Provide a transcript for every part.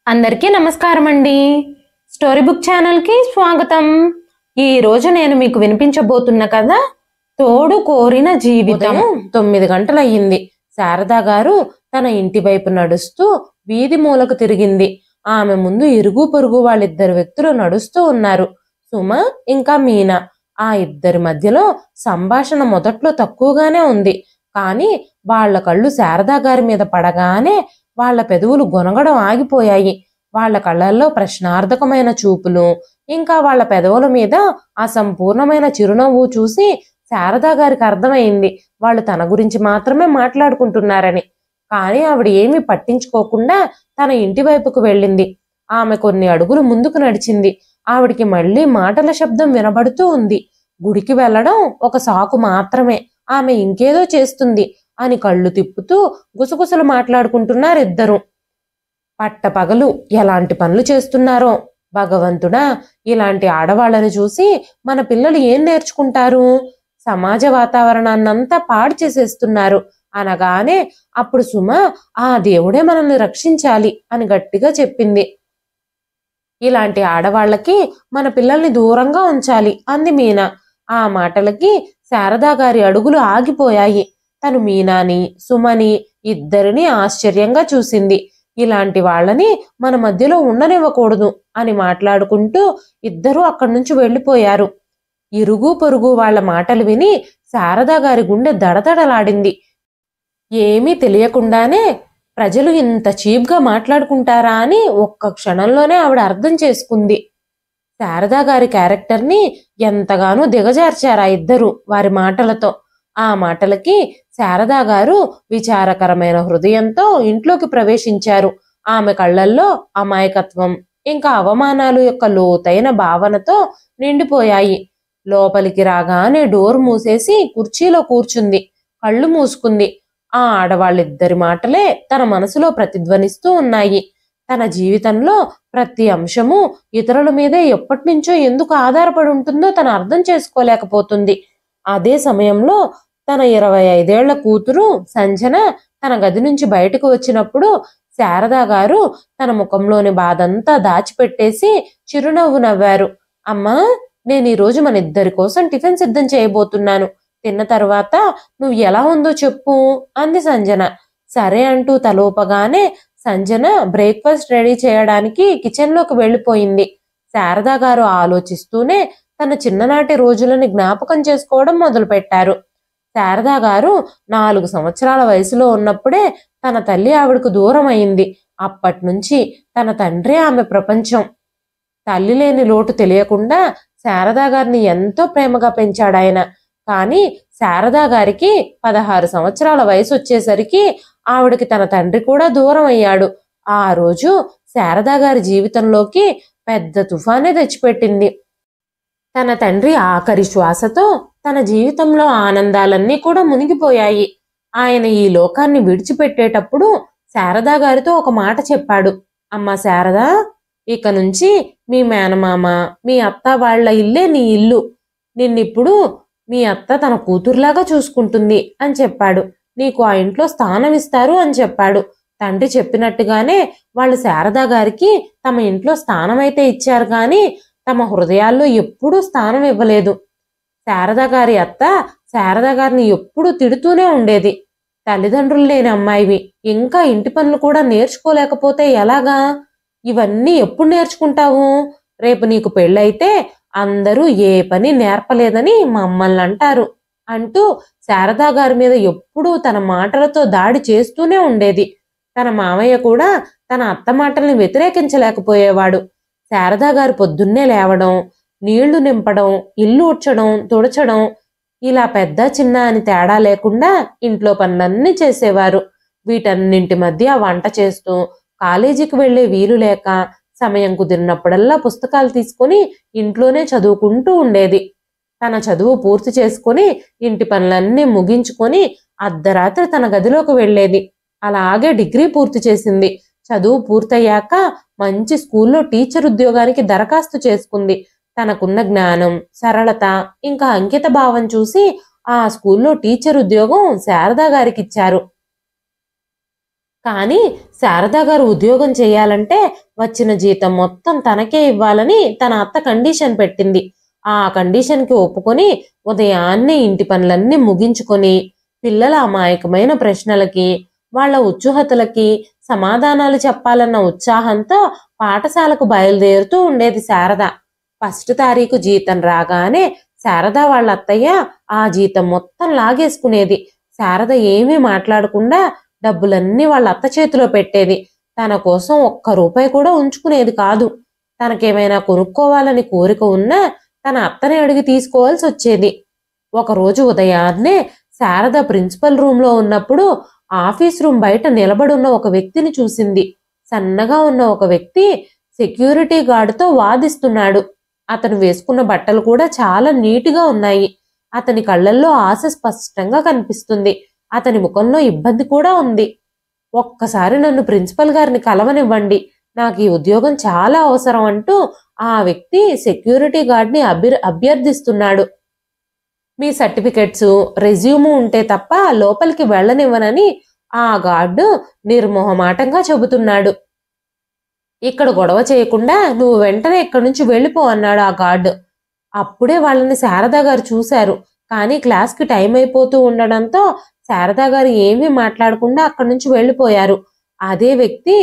అందరికీ నమస్కారం అండి. స్టోరీ బుక్ ఛానల్కి స్వాగతం. ఈ రోజు నేను మీకు వినిపించబోతున్న కథ తోడు కోరిన జీవితం. 9 గంటలయ్యింది. శారదా గారు తన ఇంటి వైపు నడుస్తూ వీధి మూలకు తిరిగింది. ఆమె ముందు ఇరుగు పొరుగు వాళ్ళిద్దరు వ్యక్తులు నడుస్తూ ఉన్నారు, సుమ ఇంకా మీనా. ఆ ఇద్దరి మధ్యలో సంభాషణ మొదట్లో తక్కువగానే ఉంది, కానీ వాళ్ల కళ్ళు శారదా గారి మీద పడగానే వాళ్ల పెదవులు గొనగడం ఆగిపోయాయి. వాళ్ల కళ్ళల్లో ప్రశ్నార్థకమైన చూపులు, ఇంకా వాళ్ల పెదవుల మీద అసంపూర్ణమైన చిరునవ్వు చూసి శారదా గారికి అర్థమైంది వాళ్ళు తన గురించి మాత్రమే మాట్లాడుకుంటున్నారని. కానీ ఆవిడ ఏమీ పట్టించుకోకుండా తన ఇంటి వైపుకు వెళ్ళింది. ఆమె కొన్ని అడుగులు ముందుకు నడిచింది. ఆవిడికి మళ్లీ మాటల శబ్దం వినబడుతూ ఉంది. గుడికి వెళ్లడం ఒక సాకు మాత్రమే, ఆమె ఇంకేదో చేస్తుంది అని కళ్ళు తిప్పుతూ గుసగుసలు మాట్లాడుకుంటున్నారు ఇద్దరు. పట్టపగలు ఎలాంటి పనులు చేస్తున్నారో భగవంతుడా, ఇలాంటి ఆడవాళ్ళని చూసి మన పిల్లలు ఏం నేర్చుకుంటారు? సమాజ వాతావరణాన్నంతా పాడు చేసేస్తున్నారు అనగానే అప్పుడు సుమ ఆ దేవుడే మనల్ని రక్షించాలి అని గట్టిగా చెప్పింది. ఇలాంటి ఆడవాళ్లకి మన పిల్లల్ని దూరంగా ఉంచాలి అంది మీనా. ఆ మాటలకి శారదా గారి అడుగులు ఆగిపోయాయి. తను మీనాని సుమని ఇద్దరిని ఆశ్చర్యంగా చూసింది. ఇలాంటి వాళ్ళని మన మధ్యలో ఉండనివ్వకూడదు అని మాట్లాడుకుంటూ ఇద్దరూ అక్కడి నుంచి వెళ్ళిపోయారు. ఇరుగు పొరుగు వాళ్ల మాటలు విని శారదా గారి గుండె దడదడలాడింది. ఏమీ తెలియకుండానే ప్రజలు ఇంత చీప్గా మాట్లాడుకుంటారా అని ఒక్క క్షణంలోనే ఆవిడ అర్థం చేసుకుంది. శారదా గారి క్యారెక్టర్ని ఎంతగానో దిగజార్చారా ఇద్దరు వారి మాటలతో. ఆ మాటలకి శారదా గారు విచారకరమైన హృదయంతో ఇంట్లోకి ప్రవేశించారు. ఆమె కళ్ళల్లో అమాయకత్వం ఇంకా అవమానాలు యొక్క లోతైన భావనతో నిండిపోయాయి. లోపలికి రాగానే డోర్ మూసేసి కుర్చీలో కూర్చుంది, కళ్ళు మూసుకుంది. ఆ ఆడవాళ్ళిద్దరి మాటలే తన మనసులో ప్రతిధ్వనిస్తూ ఉన్నాయి. తన జీవితంలో ప్రతి అంశము ఇతరుల మీదే ఎప్పటినుంచో ఎందుకు ఆధారపడి ఉంటుందో తను అర్థం చేసుకోలేకపోతుంది. అదే సమయంలో తన 25 ఏళ్ల కూతురు సంజన తన గది నుంచి బయటకు వచ్చినప్పుడు శారదా గారు తన ముఖంలోని బాధంతా దాచిపెట్టేసి చిరునవ్వు నవ్వారు. అమ్మా, నేను ఈరోజు మన ఇద్దరి కోసం టిఫిన్ సిద్ధం చేయబోతున్నాను. తిన్న తర్వాత నువ్వు ఎలా ఉందో చెప్పు అంది సంజన. సరే అంటూ తలోపగానే సంజన బ్రేక్ఫాస్ట్ రెడీ చేయడానికి కిచెన్లోకి వెళ్ళిపోయింది. శారదా గారు ఆలోచిస్తూనే తన చిన్ననాటి రోజులని జ్ఞాపకం చేసుకోవడం మొదలుపెట్టారు. శారదా గారు 4 సంవత్సరాల వయసులో ఉన్నప్పుడే తన తల్లి ఆవిడకు దూరం అయింది. అప్పటి నుంచి తన తండ్రే ఆమె ప్రపంచం. తల్లి లేని లోటు తెలియకుండా శారదా గారిని ఎంతో ప్రేమగా పెంచాడాయన. కానీ శారదా గారికి 16 సంవత్సరాల వయసు వచ్చేసరికి ఆవిడకి తన తండ్రి కూడా దూరం అయ్యాడు. ఆ రోజు శారదా గారి జీవితంలోకి పెద్ద తుఫానే తెచ్చిపెట్టింది. తన తండ్రి ఆఖరి శ్వాసతో తన జీవితంలో ఆనందాలన్నీ కూడా మునిగిపోయాయి. ఆయన ఈ లోకాన్ని విడిచిపెట్టేటప్పుడు శారదా గారితో ఒక మాట చెప్పాడు. అమ్మా శారదా, ఇక నుంచి మీ మేనమామ మీ అత్త వాళ్ల ఇల్లే నీ ఇల్లు. నిన్నిప్పుడు మీ అత్త తన కూతురులాగా చూసుకుంటుంది అని చెప్పాడు. నీకు ఆ ఇంట్లో స్థానం ఇస్తారు అని చెప్పాడు. తండ్రి చెప్పినట్టుగానే వాళ్ళు శారదా గారికి తమ ఇంట్లో స్థానం అయితే ఇచ్చారు, కానీ తమ హృదయాల్లో ఎప్పుడూ స్థానం ఇవ్వలేదు. శారదా గారి అత్త శారదా గారిని ఎప్పుడూ తిడుతూనే ఉండేది. తల్లిదండ్రులు లేని అమ్మాయివి, ఇంకా ఇంటి పనులు కూడా నేర్చుకోలేకపోతే ఎలాగా? ఇవన్నీ ఎప్పుడు నేర్చుకుంటావు? రేపు నీకు పెళ్ళైతే అందరూ ఏ పని నేర్పలేదని మమ్మల్ని అంటారు అంటూ శారదా గారి మీద ఎప్పుడూ తన మాటలతో దాడి చేస్తూనే ఉండేది. తన మామయ్య కూడా తన అత్త మాటల్ని వ్యతిరేకించలేకపోయేవాడు. శారదా గారు పొద్దున్నే లేవడం, నీళ్లు నింపడం, ఇల్లు ఊడ్చడం, తుడచడం, ఇలా పెద్ద చిన్న అని తేడా లేకుండా ఇంట్లో పనులన్నీ చేసేవారు. వీటన్నింటి మధ్య వంట చేస్తూ కాలేజీకి వెళ్లే వీలు లేక సమయం కుదిరినప్పుడల్లా పుస్తకాలు తీసుకొని ఇంట్లోనే చదువుకుంటూ ఉండేది. తన చదువు పూర్తి చేసుకొని ఇంటి పనులన్నీ ముగించుకొని అర్ధరాత్రి తన గదిలోకి వెళ్లేది. అలాగే డిగ్రీ పూర్తి చేసింది. చదువు పూర్తయ్యాక మంచి స్కూల్లో టీచర్ ఉద్యోగానికి దరఖాస్తు చేసుకుంది. తనకున్న జ్ఞానం, సరళత ఇంకా అంకిత భావం చూసి ఆ స్కూల్లో టీచర్ ఉద్యోగం శారదా గారికి ఇచ్చారు. కానీ శారదా గారు ఉద్యోగం చేయాలంటే వచ్చిన జీతం మొత్తం తనకే ఇవ్వాలని తన అత్త కండిషన్ పెట్టింది. ఆ కండిషన్కి ఒప్పుకొని ఉదయాన్నే ఇంటి పనులన్నీ ముగించుకొని పిల్లల అమాయకమైన ప్రశ్నలకి వాళ్ళ ఉత్సుహతలకి సమాధానాలు చెప్పాలన్న ఉత్సాహంతో పాఠశాలకు బయలుదేరుతూ ఉండేది శారద. ఫస్ట్ తారీఖు జీతం రాగానే శారద వాళ్ళ అత్తయ్య ఆ జీతం మొత్తం లాగేసుకునేది. శారద ఏమీ మాట్లాడకుండా డబ్బులన్నీ వాళ్ళ అత్త చేతిలో పెట్టేది. తన కోసం ఒక్క రూపాయి కూడా ఉంచుకునేది కాదు. తనకేమైనా కొనుక్కోవాలని కోరిక ఉన్నా తన అత్తని అడిగి తీసుకోవాల్సి వచ్చేది. ఒకరోజు ఉదయాన్నే శారద ప్రిన్సిపల్ రూమ్లో ఉన్నప్పుడు ఆఫీస్ రూమ్ బయట నిలబడున్న ఒక వ్యక్తిని చూసింది. సన్నగా ఉన్న ఒక వ్యక్తి సెక్యూరిటీ గార్డుతో వాదిస్తున్నాడు. అతను వేసుకున్న బట్టలు కూడా చాలా నీట్గా ఉన్నాయి. అతని కళ్ళల్లో ఆశ స్పష్టంగా కనిపిస్తుంది. అతని ముఖంలో ఇబ్బంది కూడా ఉంది. ఒక్కసారి నన్ను ప్రిన్సిపల్ గారిని కలవనివ్వండి, నాకు ఈ ఉద్యోగం చాలా అవసరం అంటూ ఆ వ్యక్తి సెక్యూరిటీ గార్డ్ని అభ్యర్థిస్తున్నాడు. మీ సర్టిఫికెట్స్, రెజ్యూము ఉంటే తప్ప లోపలికి వెళ్ళనివ్వనని ఆ గార్డు నిర్మోహమాటంగా చెబుతున్నాడు. ఇక్కడ గొడవ చేయకుండా నువ్వు వెంటనే ఇక్కడి నుంచి వెళ్ళిపో అన్నాడు ఆ గార్డు. అప్పుడే వాళ్ళని శారదా గారు చూశారు. కానీ క్లాస్కి టైం అయిపోతూ ఉండడంతో శారదా గారు ఏమీ మాట్లాడకుండా అక్కడి నుంచి వెళ్ళిపోయారు. అదే వ్యక్తి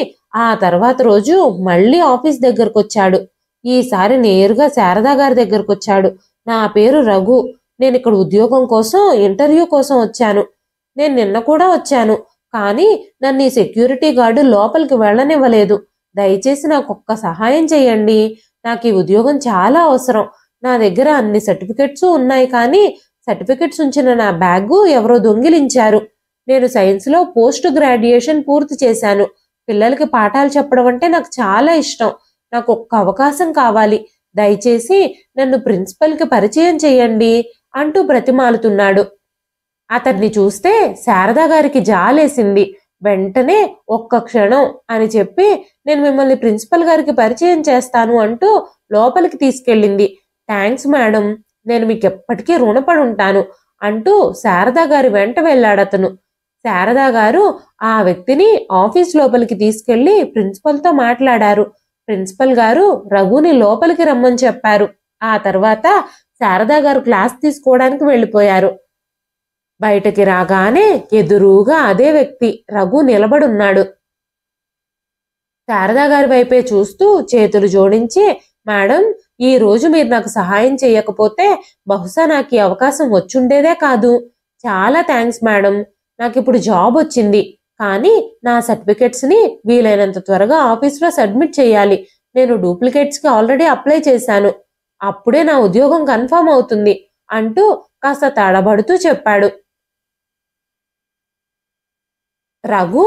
ఆ తర్వాత రోజు మళ్ళీ ఆఫీస్ దగ్గరకు వచ్చాడు. ఈసారి నేరుగా శారదా గారి దగ్గరకు వచ్చాడు. నా పేరు రఘు, నేను ఇక్కడ ఉద్యోగం కోసం ఇంటర్వ్యూ కోసం వచ్చాను. నేను నిన్న కూడా వచ్చాను, కానీ నన్ను ఈ సెక్యూరిటీ గార్డు లోపలికి వెళ్ళనివ్వలేదు. దయచేసి నాకు ఒక్క సహాయం చేయండి. నాకు ఈ ఉద్యోగం చాలా అవసరం. నా దగ్గర అన్ని సర్టిఫికెట్స్ ఉన్నాయి, కానీ సర్టిఫికెట్స్ ఉంచిన నా బ్యాగు ఎవరో దొంగిలించారు. నేను సైన్స్లో పోస్ట్ గ్రాడ్యుయేషన్ పూర్తి చేశాను. పిల్లలకి పాఠాలు చెప్పడం అంటే నాకు చాలా ఇష్టం. నాకు ఒక్క అవకాశం కావాలి. దయచేసి నన్ను ప్రిన్సిపల్కి పరిచయం చేయండి అంటూ బ్రతిమాలుతున్నాడు. అతన్ని చూస్తే శారదా గారికి జాలేసింది. వెంటనే ఒక్క క్షణం అని చెప్పి నేను మిమ్మల్ని ప్రిన్సిపల్ గారికి పరిచయం చేస్తాను అంటూ లోపలికి తీసుకెళ్ళింది. థ్యాంక్స్ మేడం, నేను మీకు ఎప్పటికీ రుణపడి ఉంటాను అంటూ శారదా గారి వెంట వెళ్ళాడతను. శారదా గారు ఆ వ్యక్తిని ఆఫీస్ లోపలికి తీసుకెళ్లి ప్రిన్సిపల్తో మాట్లాడారు. ప్రిన్సిపల్ గారు రఘుని లోపలికి రమ్మని చెప్పారు. ఆ తర్వాత శారదా గారు క్లాస్ తీసుకోవడానికి వెళ్ళిపోయారు. బయటకి రాగానే ఎదురుగా అదే వ్యక్తి రఘు నిలబడున్నాడు. శారదా గారి వైపే చూస్తూ చేతులు జోడించి, మేడం, ఈ రోజు మీరు నాకు సహాయం చేయకపోతే బహుశా నాకు ఈ అవకాశం వచ్చుండేదే కాదు. చాలా థ్యాంక్స్ మేడం, నాకు ఇప్పుడు జాబ్ వచ్చింది. కానీ నా సర్టిఫికెట్స్ని వీలైనంత త్వరగా ఆఫీస్లో సబ్మిట్ చేయాలి. నేను డూప్లికేట్స్కి ఆల్రెడీ అప్లై చేశాను. అప్పుడే నా ఉద్యోగం కన్ఫర్మ్ అవుతుంది అంటూ కాస్త తడబడుతూ చెప్పాడు. రఘు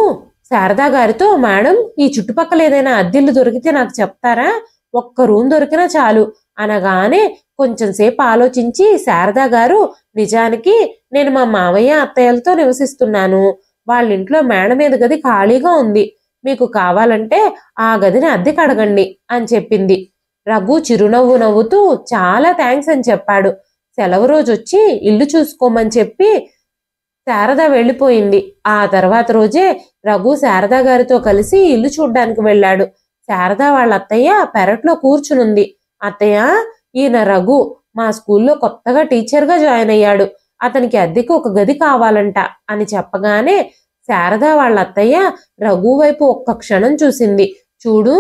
శారదా గారితో, మేడం, ఈ చుట్టుపక్కల ఏదైనా అద్దెలు దొరికితే నాకు చెప్తారా? ఒక్క రూమ్ దొరికినా చాలు అనగానే కొంచెం సేపు ఆలోచించి శారదా గారు, నిజానికి నేను మా మావయ్య అత్తయ్యలతో నివసిస్తున్నాను. వాళ్ళ ఇంట్లో మేడ మీద గది ఖాళీగా ఉంది. మీకు కావాలంటే ఆ గదిని అద్దెకి అడగండి అని చెప్పింది. రఘు చిరునవ్వు నవ్వుతూ చాలా థ్యాంక్స్ అని చెప్పాడు. సెలవు రోజు వచ్చి ఇల్లు చూసుకోమని చెప్పి శారద వెళ్ళిపోయింది. ఆ తర్వాత రోజే రఘు శారదా గారితో కలిసి ఇల్లు చూడ్డానికి వెళ్ళాడు. శారద వాళ్ళ అత్తయ్య పెరట్లో కూర్చునుంది. అత్తయ్య, ఈయన రఘు మా స్కూల్లో కొత్తగా టీచర్గా జాయిన్ అయ్యాడు. అతనికి అద్దెకి ఒక గది కావాలంట అని చెప్పగానే శారద వాళ్ళ అత్తయ్య రఘు వైపు ఒక్క క్షణం చూసింది. చూడు,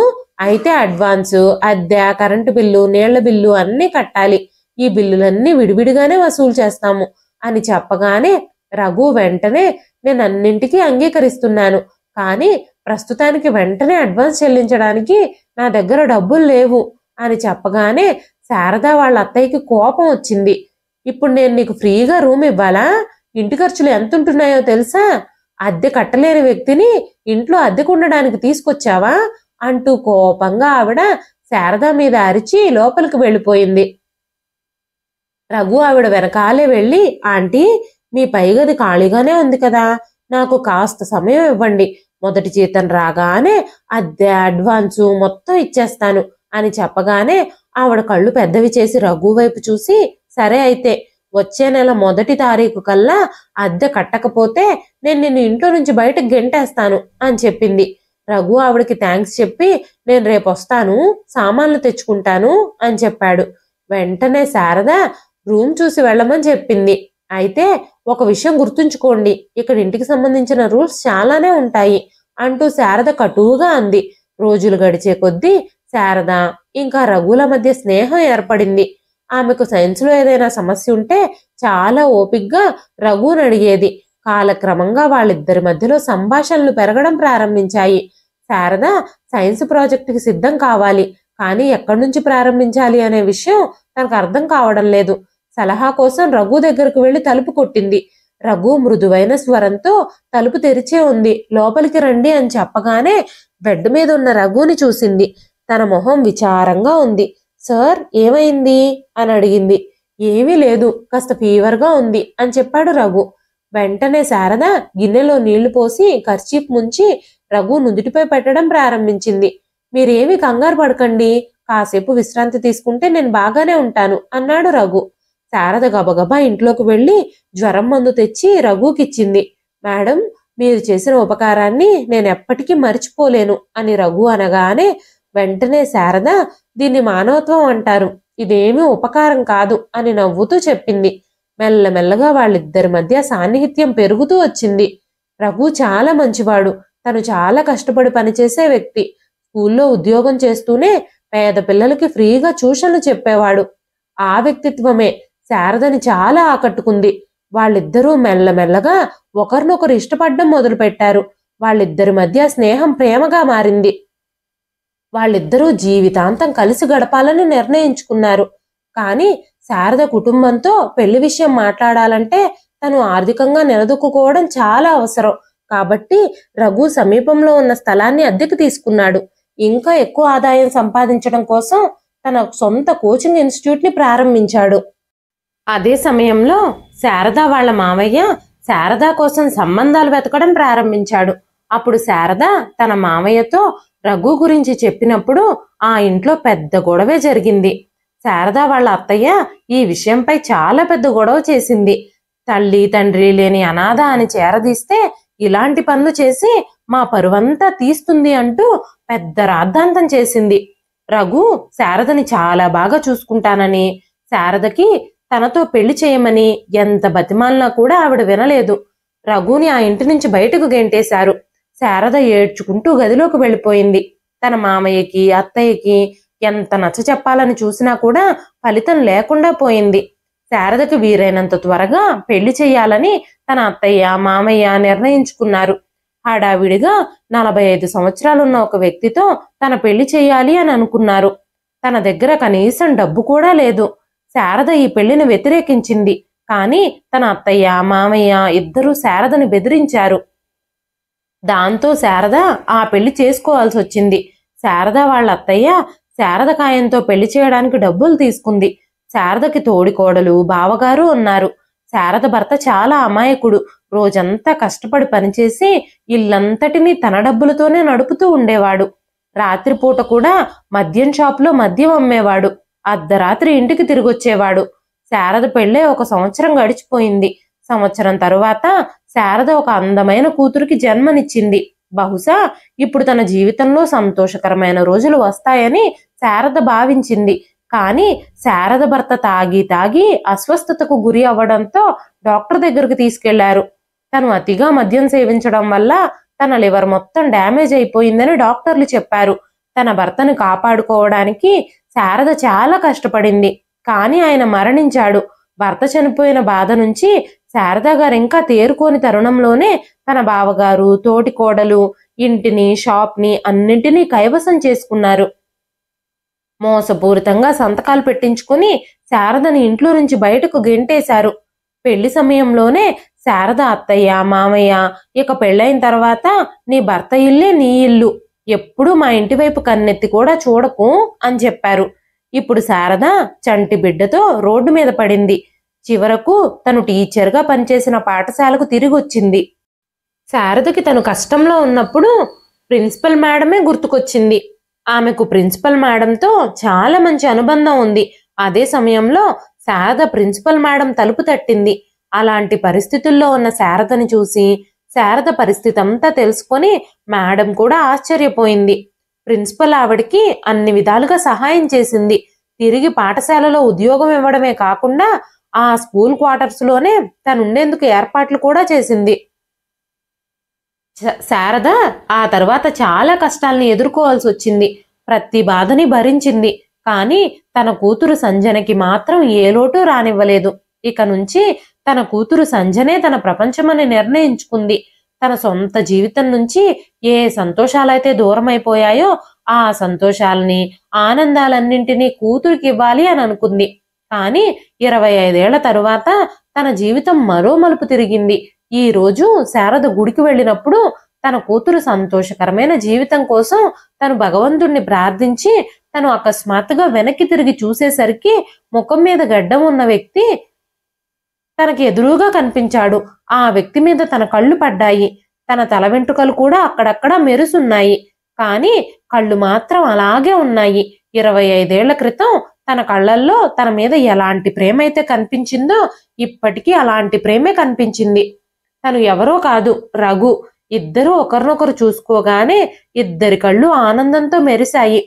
అయితే అడ్వాన్సు, అద్దె, కరెంటు బిల్లు, నీళ్ల బిల్లు అన్నీ కట్టాలి. ఈ బిల్లులన్నీ విడివిడిగానే వసూలు చేస్తాము అని చెప్పగానే రఘు వెంటనే నేను అన్నింటికీ అంగీకరిస్తున్నాను, కానీ ప్రస్తుతానికి వెంటనే అడ్వాన్స్ చెల్లించడానికి నా దగ్గర డబ్బులు లేవు అని చెప్పగానే శారద వాళ్ళ అత్తయ్యకి కోపం వచ్చింది. ఇప్పుడు నేను నీకు ఫ్రీగా రూమ్ ఇవ్వాలా? ఇంటి ఖర్చులు ఎంత ఉంటున్నాయో తెలుసా? అద్దె కట్టలేని వ్యక్తిని ఇంట్లో అద్దెకు ఉండడానికి తీసుకొచ్చావా అంటూ కోపంగా ఆవిడ శారద మీద అరిచి లోపలికి వెళ్ళిపోయింది. రఘు ఆవిడ వెనకాలే వెళ్ళి, ఆంటీ, మీ పై గది ఖాళీగానే ఉంది కదా, నాకు కాస్త సమయం ఇవ్వండి. మొదటి జీతం రాగానే అద్దె, అడ్వాన్సు మొత్తం ఇచ్చేస్తాను అని చెప్పగానే ఆవిడ కళ్ళు పెద్దవి చేసి రఘు వైపు చూసి, సరే అయితే వచ్చే నెల 1వ తారీఖు కల్లా అద్దె కట్టకపోతే నేను నిన్ను ఇంట్లో నుంచి బయటకు గెంటేస్తాను అని చెప్పింది. రఘు ఆవిడకి థ్యాంక్స్ చెప్పి నేను రేపు వస్తాను, సామాన్లు తెచ్చుకుంటాను అని చెప్పాడు. వెంటనే శారద రూమ్ చూసి వెళ్ళమని చెప్పింది. అయితే ఒక విషయం గుర్తుంచుకోండి, ఇక్కడ ఇంటికి సంబంధించిన రూల్స్ చాలానే ఉంటాయి అంటూ శారద కటువుగా అంది. రోజులు గడిచే కొద్దీ శారద ఇంకా రఘుల మధ్య స్నేహం ఏర్పడింది. ఆమెకు సైన్స్లో ఏదైనా సమస్య ఉంటే చాలా ఓపిగ్గా రఘుని అడిగేది. కాలక్రమంగా వాళ్ళిద్దరి మధ్యలో సంభాషణలు పెరగడం ప్రారంభించాయి. శారద సైన్స్ ప్రాజెక్టుకి సిద్ధం కావాలి, కానీ ఎక్కడి నుంచి ప్రారంభించాలి అనే విషయం తనకు అర్థం కావడం లేదు. సలహా కోసం రఘు దగ్గరకు వెళ్లి తలుపు కొట్టింది. రఘు మృదువైన స్వరంతో తలుపు తెరిచే ఉంది, లోపలికి రండి అని చెప్పగానే బెడ్ మీద ఉన్న రఘుని చూసింది. తన మొహం విచారంగా ఉంది. సార్ ఏమైంది అని అడిగింది. ఏమీ లేదు, కాస్త ఫీవర్గా ఉంది అని చెప్పాడు రఘు. వెంటనే శారద గిన్నెలో నీళ్లు పోసి కర్చీఫ్ ముంచి రఘు నుదుటిపై పెట్టడం ప్రారంభించింది. మీరేమీ కంగారు పడకండి, కాసేపు విశ్రాంతి తీసుకుంటే నేను బాగానే ఉంటాను అన్నాడు రఘు. శారద గబగబా ఇంట్లోకి వెళ్లి జ్వరం మందు తెచ్చి రఘుకిచ్చింది. మేడం, మీరు చేసిన ఉపకారాన్ని నేను ఎప్పటికీ మర్చిపోలేను అని రఘు అనగానే వెంటనే శారద దీన్ని మానవత్వం అంటారు, ఇదేమీ ఉపకారం కాదు అని నవ్వుతూ చెప్పింది. మెల్లమెల్లగా వాళ్ళిద్దరి మధ్య సాన్నిహిత్యం పెరుగుతూ వచ్చింది. రఘు చాలా మంచివాడు. తను చాలా కష్టపడి పనిచేసే వ్యక్తి. స్కూల్లో ఉద్యోగం చేస్తూనే పేద పిల్లలకి ఫ్రీగా ట్యూషన్లు చెప్పేవాడు. ఆ వ్యక్తిత్వమే శారదని చాలా ఆకట్టుకుంది. వాళ్ళిద్దరూ మెల్లమెల్లగా ఒకరినొకరు ఇష్టపడడం మొదలుపెట్టారు. వాళ్ళిద్దరి మధ్య స్నేహం ప్రేమగా మారింది. వాళ్ళిద్దరూ జీవితాంతం కలిసి గడపాలని నిర్ణయించుకున్నారు. కానీ శారద కుటుంబంతో పెళ్లి విషయం మాట్లాడాలంటే తను ఆర్థికంగా నిలదొక్కుకోవడం చాలా అవసరం. కాబట్టి రఘు సమీపంలో ఉన్న స్థలాన్ని అద్దెకు తీసుకున్నాడు. ఇంకా ఎక్కువ ఆదాయం సంపాదించడం కోసం తన సొంత కోచింగ్ ఇన్స్టిట్యూట్ ని ప్రారంభించాడు. అదే సమయంలో శారద వాళ్ళ మామయ్య శారద కోసం సంబంధాలు వెతకడం ప్రారంభించాడు. అప్పుడు శారద తన మామయ్యతో రఘు గురించి చెప్పినప్పుడు ఆ ఇంట్లో పెద్ద గొడవే జరిగింది. శారద వాళ్ళ అత్తయ్య ఈ విషయంపై చాలా పెద్ద గొడవ చేసింది. తల్లి తండ్రి లేని అనాథ అని చేరదీస్తే ఇలాంటి పనులు చేసి మా పరువంతా తీస్తుంది అంటూ పెద్ద రాద్ధాంతం చేసింది. రఘు శారదని చాలా బాగా చూసుకుంటానని, శారదకి తనతో పెళ్లి చేయమని ఎంత బతిమాలినా కూడా ఆవిడ వినలేదు. రఘుని ఆ ఇంటి నుంచి బయటకు గెంటేశారు. శారద ఏడ్చుకుంటూ గదిలోకి వెళ్ళిపోయింది. తన మామయ్యకి అత్తయ్యకి ఎంత నచ్చ చెప్పాలని చూసినా కూడా ఫలితం లేకుండా పోయింది. శారదకి వీరైనంత త్వరగా పెళ్లి చెయ్యాలని తన అత్తయ్య మామయ్య నిర్ణయించుకున్నారు. హడావిడిగా 45 సంవత్సరాలున్న ఒక వ్యక్తితో తన పెళ్లి చెయ్యాలి అని అనుకున్నారు. తన దగ్గర కనీసం డబ్బు కూడా లేదు. శారద ఈ పెళ్లిని వ్యతిరేకించింది. కానీ తన అత్తయ్య మామయ్య ఇద్దరూ శారదని బెదిరించారు. దాంతో శారద ఆ పెళ్లి చేసుకోవాల్సి వచ్చింది. శారద వాళ్ళ అత్తయ్య శారద కాయంతో పెళ్లి చేయడానికి డబ్బులు తీసుకుంది. శారదకి తోడికోడలు బావగారు ఉన్నారు. శారద భర్త చాలా అమాయకుడు. రోజంతా కష్టపడి పనిచేసి ఇల్లంతటినీ తన డబ్బులతోనే నడుపుతూ ఉండేవాడు. రాత్రిపూట కూడా మద్యం షాపులో మద్యం అమ్మేవాడు. అర్ధరాత్రి ఇంటికి తిరిగొచ్చేవాడు. శారద పెళ్ళే 1 సంవత్సరం గడిచిపోయింది. సంవత్సరం తరువాత శారద ఒక అందమైన కూతురికి జన్మనిచ్చింది. బహుశా ఇప్పుడు తన జీవితంలో సంతోషకరమైన రోజులు వస్తాయని శారద భావించింది. కానీ శారద భర్త తాగి అస్వస్థతకు గురి అవ్వడంతో డాక్టర్ దగ్గరకు తీసుకెళ్లారు. తను అతిగా మద్యం సేవించడం వల్ల తన లివర్ మొత్తం డ్యామేజ్ అయిపోయిందని డాక్టర్లు చెప్పారు. తన భర్తను కాపాడుకోవడానికి శారద చాలా కష్టపడింది. కానీ ఆయన మరణించాడు. భర్త చనిపోయిన బాధ నుంచి శారద గారు ఇంకా తేరుకోని తరుణంలోనే తన బావగారు తోటి కోడలు ఇంటిని షాప్ని అన్నింటినీ కైవసం చేసుకున్నారు. మోసపూరితంగా సంతకాలు పెట్టించుకుని శారదని ఇంట్లో నుంచి బయటకు గెంటేశారు. పెళ్లి సమయంలోనే శారద అత్తయ్య మామయ్య ఇక పెళ్ళైన తర్వాత నీ భర్త ఇల్లే నీ ఇల్లు, ఎప్పుడూ మా ఇంటి వైపు కన్నెత్తి కూడా చూడకు అని చెప్పారు. ఇప్పుడు శారద చంటి బిడ్డతో రోడ్డు మీద పడింది. చివరకు తను టీచర్గా పనిచేసిన పాఠశాలకు తిరిగొచ్చింది. శారదకి తను కష్టంలో ఉన్నప్పుడు ప్రిన్సిపల్ మేడమే గుర్తుకొచ్చింది. ఆమెకు ప్రిన్సిపల్ మేడంతో చాలా మంచి అనుబంధం ఉంది. అదే సమయంలో శారద ప్రిన్సిపల్ మేడం తలుపు తట్టింది. అలాంటి పరిస్థితుల్లో ఉన్న శారదని చూసి శారద పరిస్థితి అంతా తెలుసుకొని మేడం కూడా ఆశ్చర్యపోయింది. ప్రిన్సిపల్ ఆవిడికి అన్ని విధాలుగా సహాయం చేసింది. తిరిగి పాఠశాలలో ఉద్యోగం ఇవ్వడమే కాకుండా ఆ స్కూల్ క్వార్టర్స్ లోనే తనుండేందుకు ఏర్పాట్లు కూడా చేసింది. శారద ఆ తర్వాత చాలా కష్టాల్ని ఎదుర్కోవాల్సి వచ్చింది. ప్రతి బాధని భరించింది. కానీ తన కూతురు సంజనకి మాత్రం ఏ లోటు రానివ్వలేదు. ఇక నుంచి తన కూతురు సంజనే తన ప్రపంచమని నిర్ణయించుకుంది. తన సొంత జీవితం నుంచి ఏ సంతోషాలైతే దూరం అయిపోయాయో ఆ సంతోషాలని ఆనందాలన్నింటినీ కూతురికి ఇవ్వాలి అని అనుకుంది. కానీ 25 ఏళ్ల తరువాత తన జీవితం మరో మలుపు తిరిగింది. ఈ రోజు శారద గుడికి వెళ్ళినప్పుడు తన కూతురు సంతోషకరమైన జీవితం కోసం తను భగవంతుణ్ణి ప్రార్థించి తను అకస్మాత్తుగా వెనక్కి తిరిగి చూసేసరికి ముఖం మీద గడ్డం ఉన్న వ్యక్తి తనకి ఎదురుగా కనిపించాడు. ఆ వ్యక్తి మీద తన కళ్ళు పడ్డాయి. తన తల వెంట్రుకలు కూడా అక్కడక్కడ మెరుసున్నాయి. కానీ కళ్ళు మాత్రం అలాగే ఉన్నాయి. 25 ఏళ్ల క్రితం తన కళ్ళల్లో తన మీద ఎలాంటి ప్రేమ అయితే కనిపించిందో ఇప్పటికీ అలాంటి ప్రేమే కనిపించింది. తను ఎవరో కాదు, రఘు. ఇద్దరూ ఒకరినొకరు చూసుకోగానే ఇద్దరి కళ్ళు ఆనందంతో మెరిశాయి.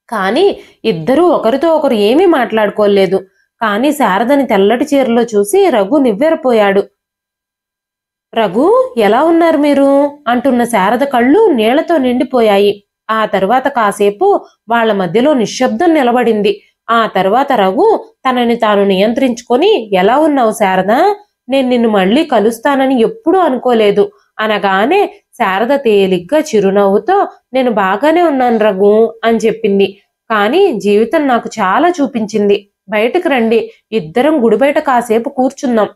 కానీ ఇద్దరూ ఒకరితో ఒకరు ఏమీ మాట్లాడుకోలేదు. కానీ శారదని తెల్లటి చీరలో చూసి రఘు నివ్వెరపోయాడు. రఘు, ఎలా ఉన్నారు మీరు అంటున్న శారద కళ్ళు నీళ్లతో నిండిపోయాయి. ఆ తరువాత కాసేపు వాళ్ల మధ్యలో నిశ్శబ్దం నిలబడింది. ఆ తరువాత రఘు తనని తాను నియంత్రించుకొని, ఎలా ఉన్నావు శారద? నేను నిన్ను మళ్ళీ కలుస్తానని ఎప్పుడూ అనుకోలేదు అనగానే శారద తేలిగ్గా చిరునవ్వుతో, నేను బాగానే ఉన్నాను రఘు అని చెప్పింది. కానీ జీవితం నాకు చాలా చూపించింది. బయటకు రండి, ఇద్దరం గుడి బయట కాసేపు కూర్చుందాం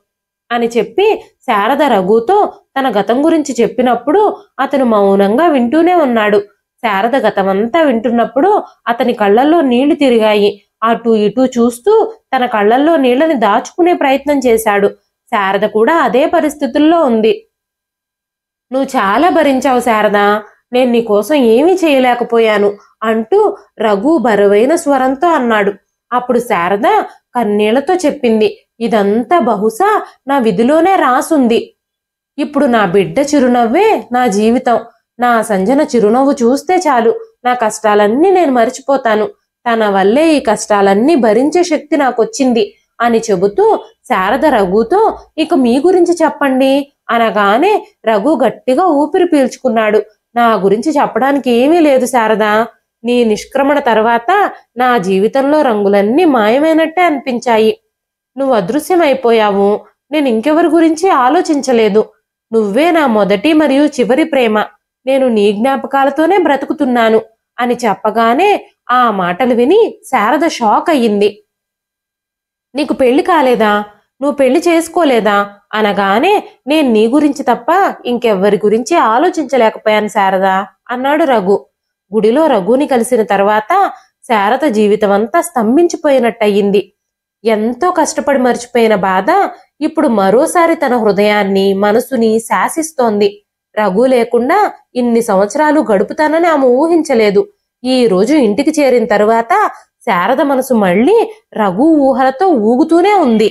అని చెప్పి శారద రఘుతో తన గతం గురించి చెప్పినప్పుడు అతను మౌనంగా వింటూనే ఉన్నాడు. శారద గతమంతా వింటున్నప్పుడు అతని కళ్ళల్లో నీళ్లు తిరిగాయి. అటు ఇటు చూస్తూ తన కళ్ళల్లో నీళ్లని దాచుకునే ప్రయత్నం చేశాడు. శారద కూడా అదే పరిస్థితుల్లో ఉంది. నువ్వు చాలా భరించావు శారద, నేను నీకోసం ఏమీ చేయలేకపోయాను అంటూ రఘు బరువైన స్వరంతో అన్నాడు. అప్పుడు శారద కన్నీళ్లతో చెప్పింది, ఇదంతా బహుశా నా విధిలోనే రాసుంది. ఇప్పుడు నా బిడ్డ చిరునవ్వే నా జీవితం. నా సంజన చిరునవ్వు చూస్తే చాలు, నా కష్టాలన్నీ నేను మర్చిపోతాను. తన వల్లే ఈ కష్టాలన్నీ భరించే శక్తి నాకొచ్చింది అని చెబుతూ శారద రఘుతో, ఇక మీ గురించి చెప్పండి అనగానే రఘు గట్టిగా ఊపిరి పీల్చుకున్నాడు. నా గురించి చెప్పడానికి ఏమీ లేదు శారద. నీ నిష్క్రమణ తర్వాత నా జీవితంలో రంగులన్నీ మాయమైనట్టే అనిపించాయి. నువ్వు అదృశ్యమైపోయావు. నేను ఇంకెవరి గురించి ఆలోచించలేదు. నువ్వే నా మొదటి మరియు చివరి ప్రేమ. నేను నీ జ్ఞాపకాలతోనే బ్రతుకుతున్నాను అని చెప్పగానే ఆ మాటలు విని శారద షాక్ అయ్యింది. నీకు పెళ్లి కాలేదా? నువ్వు పెళ్లి చేసుకోలేదా అనగానే, నేను నీ గురించి తప్ప ఇంకెవ్వరి గురించి ఆలోచించలేకపోయాను శారద అన్నాడు రఘు. గుడిలో రఘుని కలిసిన తర్వాత శారద జీవితం అంతా స్తంభించిపోయినట్టయింది. ఎంతో కష్టపడి మర్చిపోయిన బాధ ఇప్పుడు మరోసారి తన హృదయాన్ని మనసుని శాసిస్తోంది. రఘు లేకుండా ఇన్ని సంవత్సరాలు గడుపుతానని ఆమె ఊహించలేదు. ఈ రోజు ఇంటికి చేరిన తరువాత శారద మనసు మళ్ళీ రఘు ఊహలతో ఊగుతూనే ఉంది.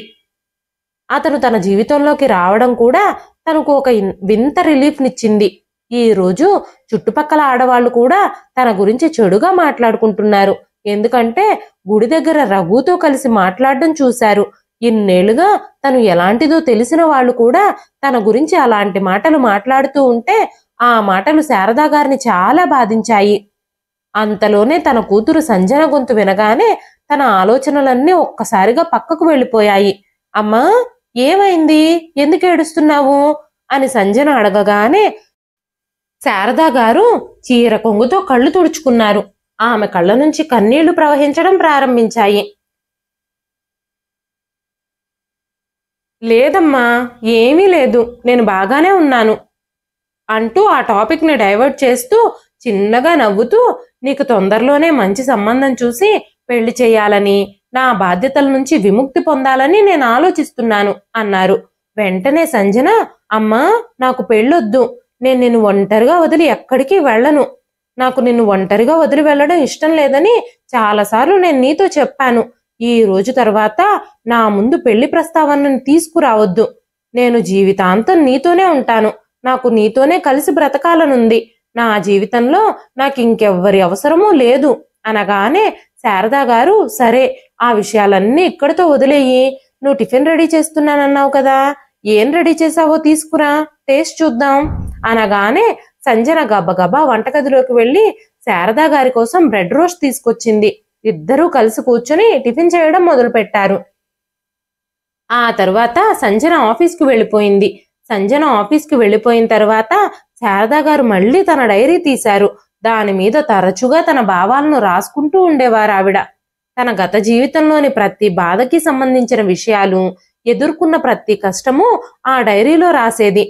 అతను తన జీవితంలోకి రావడం కూడా తనకు ఒక వింత రిలీఫ్నిచ్చింది. ఈ రోజు చుట్టుపక్కల ఆడవాళ్లు కూడా తన గురించి చెడుగా మాట్లాడుకుంటున్నారు. ఎందుకంటే గుడి దగ్గర రఘుతో కలిసి మాట్లాడడం చూశారు. ఇన్నేళ్లుగా తను ఎలాంటిదో తెలిసిన వాళ్ళు కూడా తన గురించి అలాంటి మాటలు మాట్లాడుతూ ఉంటే ఆ మాటలు శారదా గారిని చాలా బాధించాయి. అంతలోనే తన కూతురు సంజన గొంతు వినగానే తన ఆలోచనలన్నీ ఒక్కసారిగా పక్కకు వెళ్ళిపోయాయి. అమ్మా, ఏమైంది? ఎందుకు ఏడుస్తున్నావు అని సంజన అడగగానే శారదా గారు చీర కొంగుతో కళ్ళు తుడుచుకున్నారు. ఆమె కళ్ళ నుంచి కన్నీళ్లు ప్రవహించడం ప్రారంభించాయి. లేదమ్మా, ఏమీ లేదు, నేను బాగానే ఉన్నాను అంటూ ఆ టాపిక్ ని డైవర్ట్ చేస్తూ చిన్నగా నవ్వుతూ, నీకు తొందరలోనే మంచి సంబంధం చూసి పెళ్లి చేయాలని, నా బాధ్యతల నుంచి విముక్తి పొందాలని నేను ఆలోచిస్తున్నాను అన్నారు. వెంటనే సంజన, అమ్మా, నాకు పెళ్ళొద్దు. నేను నిన్ను ఒంటరిగా వదిలి ఎక్కడికి వెళ్ళను. నాకు నిన్ను ఒంటరిగా వదిలి వెళ్ళడం ఇష్టం లేదని చాలాసార్లు నేను నీతో చెప్పాను. ఈ రోజు తర్వాత నా ముందు పెళ్లి ప్రస్తావనని తీసుకురావద్దు. నేను జీవితాంతం నీతోనే ఉంటాను. నాకు నీతోనే కలిసి బ్రతకాలనుంది. నా జీవితంలో నాకు ఇంకెవ్వరి అవసరమూ లేదు అనగానే శారదా గారు, సరే ఆ విషయాలన్నీ ఇక్కడితో వదిలేయి. నువ్వు టిఫిన్ రెడీ చేస్తున్నానన్నావు కదా, ఏం రెడీ చేసావో తీసుకురా, టేస్ట్ చూద్దాం అనగానే సంజన గబగబా వంటగదిలోకి వెళ్ళి శారదా గారి కోసం బ్రెడ్ రోస్ట్ తీసుకొచ్చింది. ఇద్దరూ కలిసి కూర్చొని టిఫిన్ చేయడం మొదలు పెట్టారు. ఆ తర్వాత సంజన ఆఫీస్కి వెళ్ళిపోయింది. సంజన ఆఫీస్కి వెళ్ళిపోయిన తర్వాత శారదా గారు మళ్ళీ తన డైరీ తీశారు. దాని మీద తరచుగా తన భావాలను రాసుకుంటూ ఉండేవారు ఆవిడ. తన గత జీవితంలోని ప్రతి బాధకి సంబంధించిన విషయాలు, ఎదుర్కొన్న ప్రతి కష్టము ఆ డైరీలో రాసేది.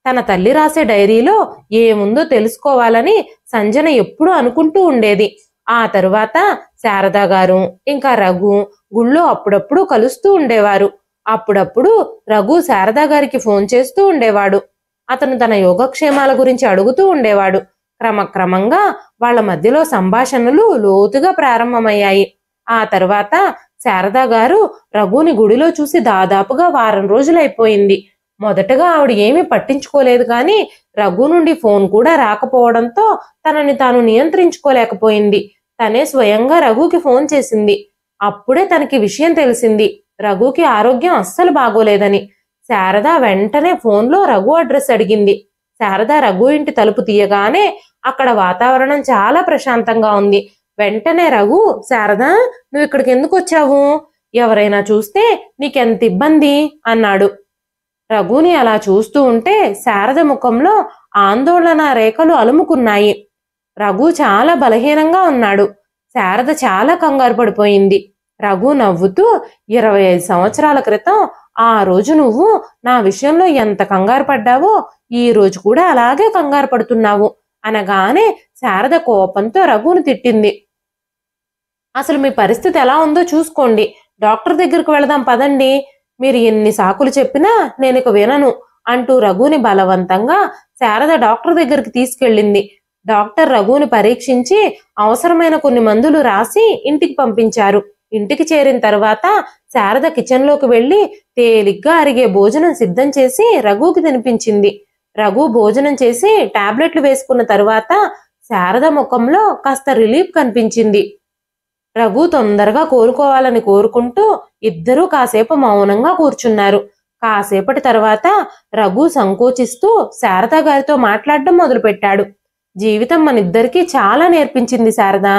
తన తల్లి రాసే డైరీలో ఏముందో తెలుసుకోవాలని సంజన ఎప్పుడూ అనుకుంటూ ఉండేది. ఆ తరువాత శారదా గారు ఇంకా రఘు గుళ్ళో అప్పుడప్పుడు కలుస్తూ ఉండేవారు. అప్పుడప్పుడు రఘు శారదా గారికి ఫోన్ చేస్తూ ఉండేవాడు. అతను తన యోగక్షేమాల గురించి అడుగుతూ ఉండేవాడు. క్రమక్రమంగా వాళ్ళ మధ్యలో సంభాషణలు లోతుగా ప్రారంభమయ్యాయి. ఆ తర్వాత శారదా గారు రఘుని గుడిలో చూసి దాదాపుగా వారం రోజులైపోయింది. మొదటగా ఆవిడ ఏమీ పట్టించుకోలేదు, కానీ రఘు నుండి ఫోన్ కూడా రాకపోవడంతో తనని తాను నియంత్రించుకోలేకపోయింది. తనే స్వయంగా రఘుకి ఫోన్ చేసింది. అప్పుడే తనకి విషయం తెలిసింది, రఘుకి ఆరోగ్యం అస్సలు బాగోలేదని. శారద వెంటనే ఫోన్లో రఘు అడ్రస్ అడిగింది. శారద రఘు ఇంటి తలుపు తీయగానే అక్కడ వాతావరణం చాలా ప్రశాంతంగా ఉంది. వెంటనే రఘు, శారద నువ్వు ఇక్కడికి ఎందుకు వచ్చావు? ఎవరైనా చూస్తే నీకెంత ఇబ్బంది అన్నాడు. రఘుని అలా చూస్తూ ఉంటే శారద ముఖంలో ఆందోళన రేఖలు అలుముకున్నాయి. రఘు చాలా బలహీనంగా ఉన్నాడు. శారద చాలా కంగారు పడిపోయింది. రఘు నవ్వుతూ, 25 సంవత్సరాల క్రితం ఆ రోజు నువ్వు నా విషయంలో ఎంత కంగారు పడ్డావో ఈ రోజు కూడా అలాగే కంగారు పడుతున్నావు అనగానే శారద కోపంతో రఘుని తిట్టింది. అసలు మీ పరిస్థితి ఎలా ఉందో చూసుకోండి, డాక్టర్ దగ్గరకు వెళదాం పదండి, మీరు ఎన్ని సాకులు చెప్పినా నేను ఇక వినను అంటూ రఘుని బలవంతంగా శారద డాక్టర్ దగ్గరికి తీసుకెళ్ళింది. డాక్టర్ రఘుని పరీక్షించి అవసరమైన కొన్ని మందులు రాసి ఇంటికి పంపించారు. ఇంటికి చేరిన తర్వాత శారద కిచెన్లోకి వెళ్లి తేలిగ్గా అరిగే భోజనం సిద్ధం చేసి రఘుకి తినిపించింది. రఘు భోజనం చేసి టాబ్లెట్లు వేసుకున్న తరువాత శారద ముఖంలో కాస్త రిలీఫ్ కనిపించింది. రఘు తొందరగా కోలుకోవాలని కోరుకుంటూ ఇద్దరూ కాసేపు మౌనంగా కూర్చున్నారు. కాసేపటి తర్వాత రఘు సంకోచిస్తూ శారద గారితో మాట్లాడడం మొదలుపెట్టాడు. జీవితం మనిద్దరికీ చాలా నేర్పించింది శారద.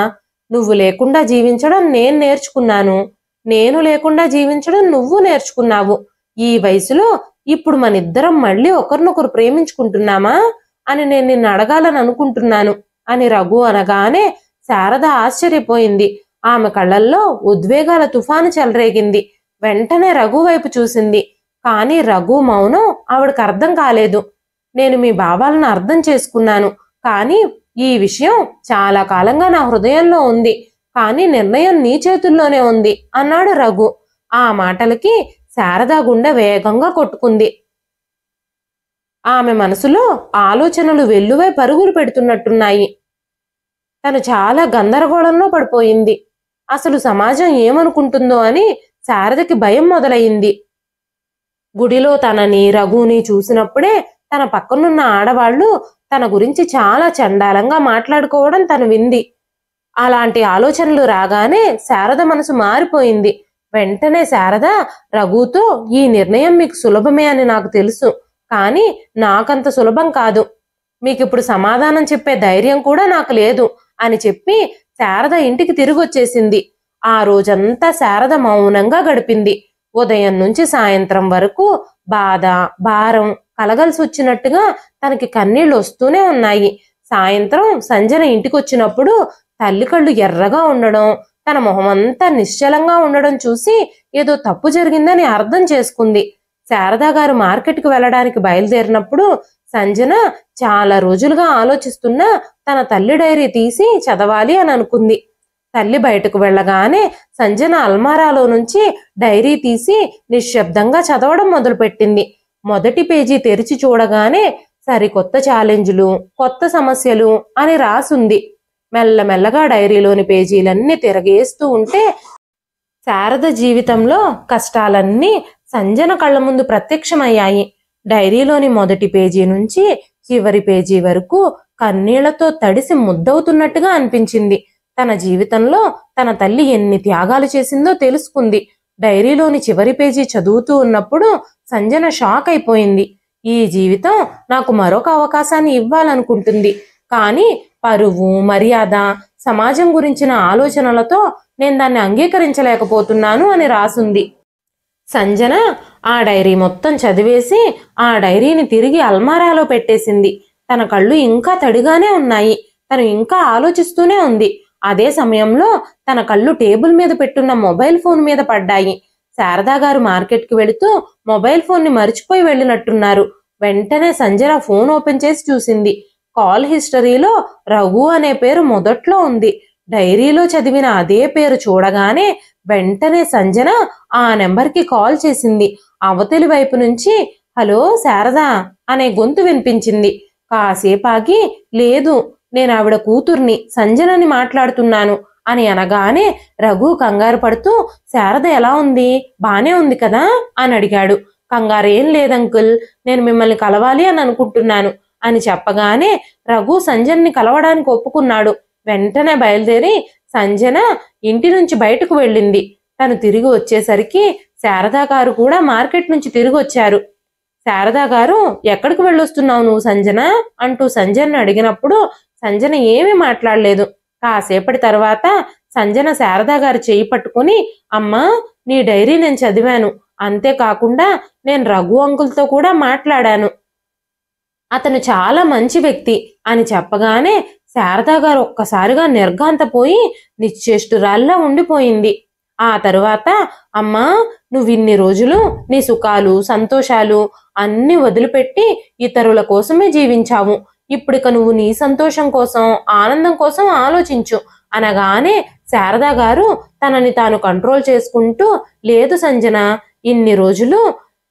నువ్వు లేకుండా జీవించడం నేను నేర్చుకున్నాను, నేను లేకుండా జీవించడం నువ్వు నేర్చుకున్నావు. ఈ వయసులో ఇప్పుడు మనిద్దరం మళ్ళీ ఒకరినొకరు ప్రేమించుకుంటున్నామా అని నేను నిన్ను అడగాలని అనుకుంటున్నాను అని రఘు అనగానే శారద ఆశ్చర్యపోయింది. ఆమె కళ్ళల్లో ఉద్వేగాల తుఫాను చెలరేగింది. వెంటనే రఘు వైపు చూసింది. కానీ రఘు మౌనం ఆవిడకు అర్థం కాలేదు. నేను మీ భావాలను అర్థం చేసుకున్నాను, కానీ ఈ విషయం చాలా కాలంగా నా హృదయంలో ఉంది, కానీ నిర్ణయం నీ చేతుల్లోనే ఉంది అన్నాడు రఘు. ఆ మాటలకి శారద గుండె వేగంగా కొట్టుకుంది. ఆమె మనసులో ఆలోచనలు వెల్లువై పరుగులు పెడుతున్నట్టున్నాయి. తను చాలా గందరగోళంలో పడిపోయింది. అసలు సమాజం ఏమనుకుంటుందో అని శారదకి భయం మొదలైంది. గుడిలో తనని రఘుని చూసినప్పుడే తన పక్కనున్న ఆడవాళ్లు తన గురించి చాలా చండాలంగా మాట్లాడుకోవడం తను వింది. అలాంటి ఆలోచనలు రాగానే శారద మనసు మారిపోయింది. వెంటనే శారద రఘుతో, ఈ నిర్ణయం మీకు సులభమే అని నాకు తెలుసు, కానీ నాకంత సులభం కాదు, మీకిప్పుడు సమాధానం చెప్పే ధైర్యం కూడా నాకు లేదు అని చెప్పి శారద ఇంటికి తిరిగి వచ్చేసింది. ఆ రోజంతా శారద మౌనంగా గడిపింది. ఉదయం నుంచి సాయంత్రం వరకు బాధ, భారం కలగలిసి వచ్చినట్టుగా తనకి కన్నీళ్లు వస్తూనే ఉన్నాయి. సాయంత్రం సంజన ఇంటికి వచ్చినప్పుడు తల్లి కళ్ళు ఎర్రగా ఉండడం, తన మొహమంతా నిశ్చలంగా ఉండడం చూసి ఏదో తప్పు జరిగిందని అర్థం చేసుకుంది. శారదా గారు మార్కెట్కి వెళ్ళడానికి బయలుదేరినప్పుడు సంజన చాలా రోజులుగా ఆలోచిస్తున్నా తన తల్లి డైరీ తీసి చదవాలి అని అనుకుంది. తల్లి బయటకు వెళ్ళగానే సంజన అల్మారాలో నుంచి డైరీ తీసి నిశ్శబ్దంగా చదవడం మొదలుపెట్టింది. మొదటి పేజీ తెరిచి చూడగానే సరికొత్త ఛాలెంజ్లు, కొత్త సమస్యలు అని రాసుంది. మెల్లమెల్లగా డైరీలోని పేజీలన్నీ తిరగేస్తూ ఉంటే శారద జీవితంలో కష్టాలన్నీ సంజన కళ్ళ ముందు ప్రత్యక్షమయ్యాయి. డైరీలోని మొదటి పేజీ నుంచి చివరి పేజీ వరకు కన్నీళ్లతో తడిసి ముద్దవుతున్నట్టుగా అనిపించింది. తన జీవితంలో తన తల్లి ఎన్ని త్యాగాలు చేసిందో తెలుసుకుంది. డైరీలోని చివరి పేజీ చదువుతూ ఉన్నప్పుడు సంజన షాక్ అయిపోయింది. ఈ జీవితం నాకు మరొక అవకాశాన్ని ఇవ్వాలనుకుంటుంది, కానీ పరువు, మర్యాద, సమాజం గురించిన ఆలోచనలతో నేను దాన్ని అంగీకరించలేకపోతున్నాను అని రాసుంది. సంజన ఆ డైరీ మొత్తం చదివేసి ఆ డైరీని తిరిగి అల్మారాలో పెట్టేసింది. తన కళ్ళు ఇంకా తడిగానే ఉన్నాయి. తను ఇంకా ఆలోచిస్తూనే ఉంది. అదే సమయంలో తన కళ్ళు టేబుల్ మీద పెట్టున్న మొబైల్ ఫోన్ మీద పడ్డాయి. శారదా గారు మార్కెట్కి వెళుతూ మొబైల్ ఫోన్ని మర్చిపోయి వెళ్ళినట్టున్నారు. వెంటనే సంజన ఫోన్ ఓపెన్ చేసి చూసింది. కాల్ హిస్టరీలో రఘు అనే పేరు మొదట్లో ఉంది. డైరీలో చదివిన అదే పేరు చూడగానే వెంటనే సంజన ఆ నెంబర్కి కాల్ చేసింది. అవతలి వైపు నుంచి హలో శారదా అనే గొంతు వినిపించింది. కాసేపాగి లేదు, నేను ఆవిడ కూతుర్ని సంజనని మాట్లాడుతున్నాను అని అనగానే రఘు కంగారు పడుతూ శారద ఎలా ఉంది, బానే ఉంది కదా అని అడిగాడు. కంగారేం లేదంకుల్, నేను మిమ్మల్ని కలవాలి అని అనుకుంటున్నాను అని చెప్పగానే రఘు సంజన్ని కలవడానికి ఒప్పుకున్నాడు. వెంటనే బయలుదేరి సంజన ఇంటి నుంచి బయటకు వెళ్ళింది. తను తిరిగి వచ్చేసరికి శారదా గారు కూడా మార్కెట్ నుంచి తిరిగి వచ్చారు. శారదా గారు ఎక్కడికి వెళ్ళొస్తున్నావు నువ్వు సంజన అంటూ సంజనని అడిగినప్పుడు సంజన ఏమీ మాట్లాడలేదు. కాసేపటి తర్వాత సంజన శారదా గారు చేయి పట్టుకుని అమ్మా, నీ డైరీ నేను చదివాను, అంతేకాకుండా నేను రఘు అంకుల్తో కూడా మాట్లాడాను, అతను చాలా మంచి వ్యక్తి అని చెప్పగానే శారదా గారు ఒక్కసారిగా నిర్ఘాంతపోయి నిశ్చేష్టురాల్లా ఉండిపోయింది. ఆ తరువాత అమ్మా, నువ్వు ఇన్ని రోజులు నీ సుఖాలు సంతోషాలు అన్ని వదిలిపెట్టి ఇతరుల కోసమే జీవించావు. ఇప్పుడిక నువ్వు నీ సంతోషం కోసం ఆనందం కోసం ఆలోచించు అనగానే శారదా గారు తనని తాను కంట్రోల్ చేసుకుంటూ లేదు సంజన, ఇన్ని రోజులు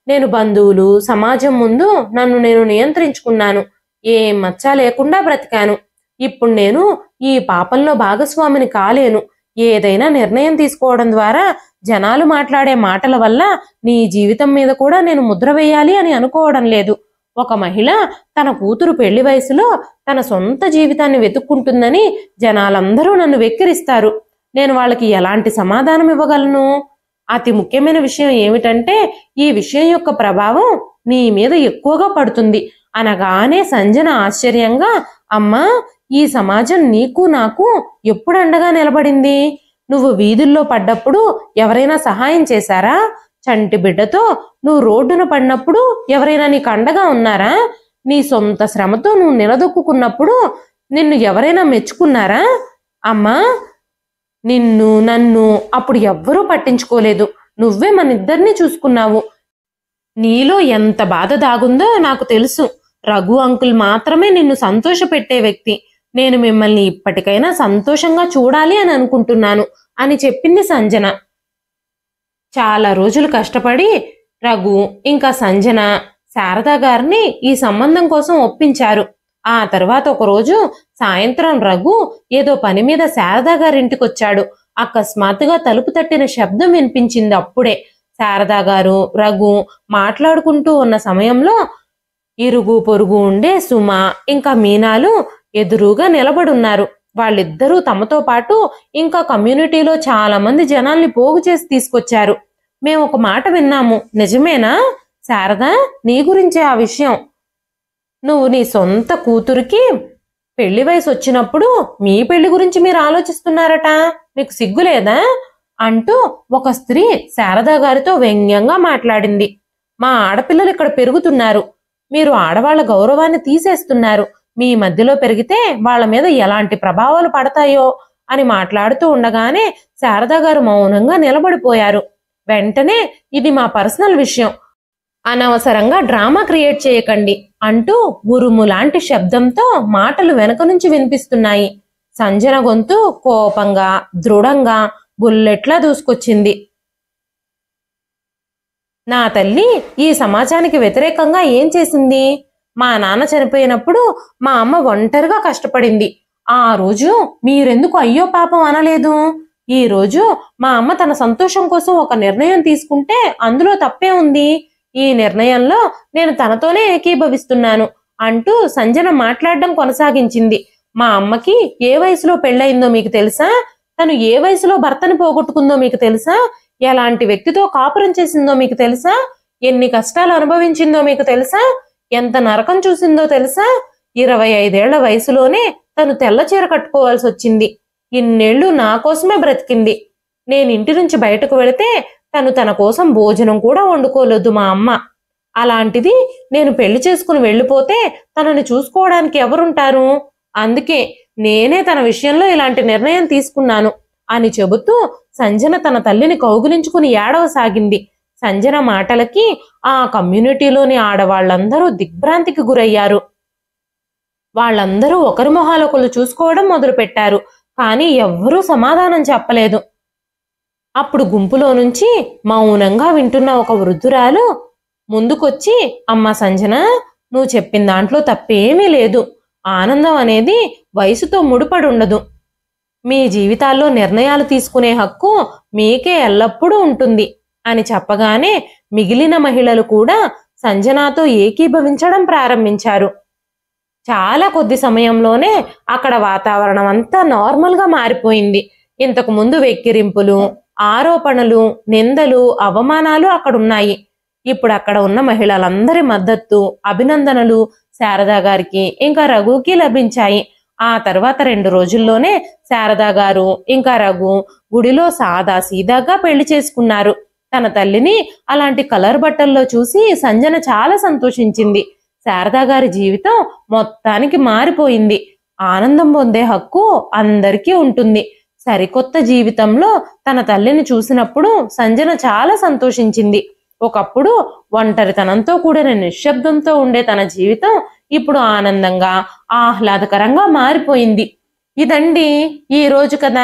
నేను బంధువులు సమాజం ముందు నన్ను నేను నియంత్రించుకున్నాను, ఏ మచ్చ లేకుండా బ్రతికాను. ఇప్పుడు నేను ఈ పాపంలో భాగస్వామిని కాలేను. ఏదైనా నిర్ణయం తీసుకోవడం ద్వారా జనాలు మాట్లాడే మాటల వల్ల నీ జీవితం మీద కూడా నేను ముద్ర వేయాలి అని అనుకోవడం లేదు. ఒక మహిళ తన కూతురు పెళ్లి వయసులో తన సొంత జీవితాన్ని వెతుక్కుంటుందని జనాలందరూ నన్ను వెక్కిరిస్తారు. నేను వాళ్ళకి ఎలాంటి సమాధానం ఇవ్వగలను? అతి ముఖ్యమైన విషయం ఏమిటంటే ఈ విషయం యొక్క ప్రభావం నీ మీద ఎక్కువగా పడుతుంది అనగానే సంజన ఆశ్చర్యంగా అమ్మా, ఈ సమాజం నీకు నాకు ఎప్పుడు అండగా నిలబడింది? నువ్వు వీధుల్లో పడ్డప్పుడు ఎవరైనా సహాయం చేశారా? చంటి బిడ్డతో నువ్వు రోడ్డున పడినప్పుడు ఎవరైనా నీకు అండగా ఉన్నారా? నీ సొంత శ్రమతో నువ్వు నిలదొక్కున్నప్పుడు నిన్ను ఎవరైనా మెచ్చుకున్నారా? అమ్మా, నిన్ను నన్ను అప్పుడు ఎవ్వరూ పట్టించుకోలేదు. నువ్వే మన ఇద్దరిని చూసుకున్నావు. నీలో ఎంత బాధ దాగుందో నాకు తెలుసు. రఘు అంకుల్ మాత్రమే నిన్ను సంతోషపెట్టే వ్యక్తి. నేను మిమ్మల్ని ఇప్పటికైనా సంతోషంగా చూడాలి అని అనుకుంటున్నాను అని చెప్పింది సంజన. చాలా రోజులు కష్టపడి రఘు ఇంకా సంజన శారదా గారిని ఈ సంబంధం కోసం ఒప్పించారు. ఆ తర్వాత ఒకరోజు సాయంత్రం రఘు ఏదో పని మీద శారదా గారింటికి వచ్చాడు. అకస్మాత్తుగా తలుపు తట్టిన శబ్దం వినిపించింది. అప్పుడే శారదా గారు రఘు మాట్లాడుకుంటూ ఉన్న సమయంలో ఇరుగు పొరుగు ఉండే సుమ ఇంకా మీనాలు ఎదురుగా నిలబడున్నారు. వాళ్ళిద్దరూ తమతో పాటు ఇంకా కమ్యూనిటీలో చాలా మంది జనాల్ని పోగు చేసి తీసుకొచ్చారు. మేము ఒక మాట విన్నాము, నిజమేనా శారదా? నీ గురించే ఆ విషయం. నువ్వు నీ సొంత కూతురికి పెళ్లి వయసు వచ్చినప్పుడు మీ పెళ్లి గురించి మీరు ఆలోచిస్తున్నారట, మీకు సిగ్గులేదా అంటూ ఒక స్త్రీ శారదా గారితో వ్యంగ్యంగా మాట్లాడింది. మా ఆడపిల్లలు ఇక్కడ పెరుగుతున్నారు, మీరు ఆడవాళ్ల గౌరవాన్ని తీసేస్తున్నారు. మీ మధ్యలో పెరిగితే వాళ్ళ మీద ఎలాంటి ప్రభావాలు పడతాయో అని మాట్లాడుతూ ఉండగానే శారదా గారు మౌనంగా నిలబడిపోయారు. వెంటనే ఇది మా పర్సనల్ విషయం, అనవసరంగా డ్రామా క్రియేట్ చేయకండి అంటూ ఉరుము లాంటి శబ్దంతో మాటలు వెనక నుంచి వినిపిస్తున్నాయి. సంజన గొంతు కోపంగా దృఢంగా బుల్లెట్లా దూసుకొచ్చింది. నా తల్లి ఈ సమాజానికి వ్యతిరేకంగా ఏం చేసింది? మా నాన్న చనిపోయినప్పుడు మా అమ్మ ఒంటరిగా కష్టపడింది. ఆ రోజు మీరెందుకు అయ్యో పాపం అనలేదు? ఈ రోజు మా అమ్మ తన సంతోషం కోసం ఒక నిర్ణయం తీసుకుంటే అందులో తప్పే ఉంది. ఈ నిర్ణయంలో నేను తనతోనే ఏకీభవిస్తున్నాను అంటూ సంజన మాట్లాడడం కొనసాగించింది. మా అమ్మకి ఏ వయసులో పెళ్ళయిందో మీకు తెలుసా? తను ఏ వయసులో భర్తని పోగొట్టుకుందో మీకు తెలుసా? ఎలాంటి వ్యక్తితో కాపురం చేసిందో మీకు తెలుసా? ఎన్ని కష్టాలు అనుభవించిందో మీకు తెలుసా? ఎంత నరకం చూసిందో తెలుసా? 25 ఏళ్ల వయసులోనే తను తెల్ల చీర కట్టుకోవాల్సి వచ్చింది. ఇన్నేళ్లు నా కోసమే బ్రతికింది. నేను ఇంటి నుంచి బయటకు వెళితే తను తన కోసం భోజనం కూడా వండుకోలేదు మా అమ్మ. అలాంటిది నేను పెళ్లి చేసుకుని వెళ్ళిపోతే తనని చూసుకోవడానికి ఎవరుంటారు? అందుకే నేనే తన విషయంలో ఇలాంటి నిర్ణయం తీసుకున్నాను అని చెబుతూ సంజన తన తల్లిని కౌగిలించుకుని ఏడవసాగింది. సంజన మాటలకి ఆ కమ్యూనిటీలోని ఆడవాళ్లందరూ దిగ్భ్రాంతికి గురయ్యారు. వాళ్ళందరూ ఒకరి మొహాలొకరు చూసుకోవడం మొదలుపెట్టారు. కానీ ఎవ్వరూ సమాధానం చెప్పలేదు. అప్పుడు గుంపులో నుంచి మౌనంగా వింటున్న ఒక వృద్ధురాలు ముందుకొచ్చి, అమ్మ సంజన, నువ్వు చెప్పిన దాంట్లో తప్పేమీ లేదు. ఆనందం అనేది వయసుతో ముడిపడి ఉండదు. మీ జీవితాల్లో నిర్ణయాలు తీసుకునే హక్కు మీకే ఎల్లప్పుడూ ఉంటుంది అని చెప్పగానే మిగిలిన మహిళలు కూడా సంజనాతో ఏకీభవించడం ప్రారంభించారు. చాలా కొద్ది సమయంలోనే అక్కడ వాతావరణం అంతా నార్మల్గా మారిపోయింది. ఇంతకు ముందు వెక్కిరింపులు, ఆరోపణలు, నిందలు, అవమానాలు అక్కడున్నాయి. ఇప్పుడు అక్కడ ఉన్న మహిళలందరి మద్దతు, అభినందనలు శారదా గారికి ఇంకా రఘుకి లభించాయి. ఆ తర్వాత 2 రోజుల్లోనే శారదా గారు ఇంకా రఘు గుడిలో సాదా సీదాగా పెళ్లి చేసుకున్నారు. తన తల్లిని అలాంటి కలర్ బట్టల్లో చూసి సంజన చాలా సంతోషించింది. శారదా గారి జీవితం మొత్తానికి మారిపోయింది. ఆనందం పొందే హక్కు అందరికీ ఉంటుంది. సరికొత్త జీవితంలో తన తల్లిని చూసినప్పుడు సంజన చాలా సంతోషించింది. ఒకప్పుడు ఒంటరితనంతో కూడిన నిశ్శబ్దంతో ఉండే తన జీవితం ఇప్పుడు ఆనందంగా, ఆహ్లాదకరంగా మారిపోయింది. ఇదండి ఈ రోజు కథ.